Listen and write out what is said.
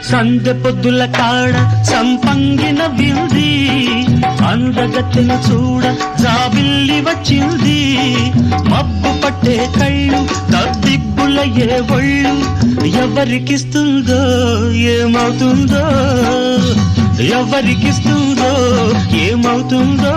సందె పొద్దుల కాడ సంపంగిన వింది అందగత్తెన చూడ జాబిల్లి వచ్చింది మబ్బు పట్టే కళ్ళు తద్దిబ్బుల ఏ ఒళ్ళు ఎవరికిస్తుందో ఏమవుతుందో ఎవరికిస్తుందో ఏమవుతుందో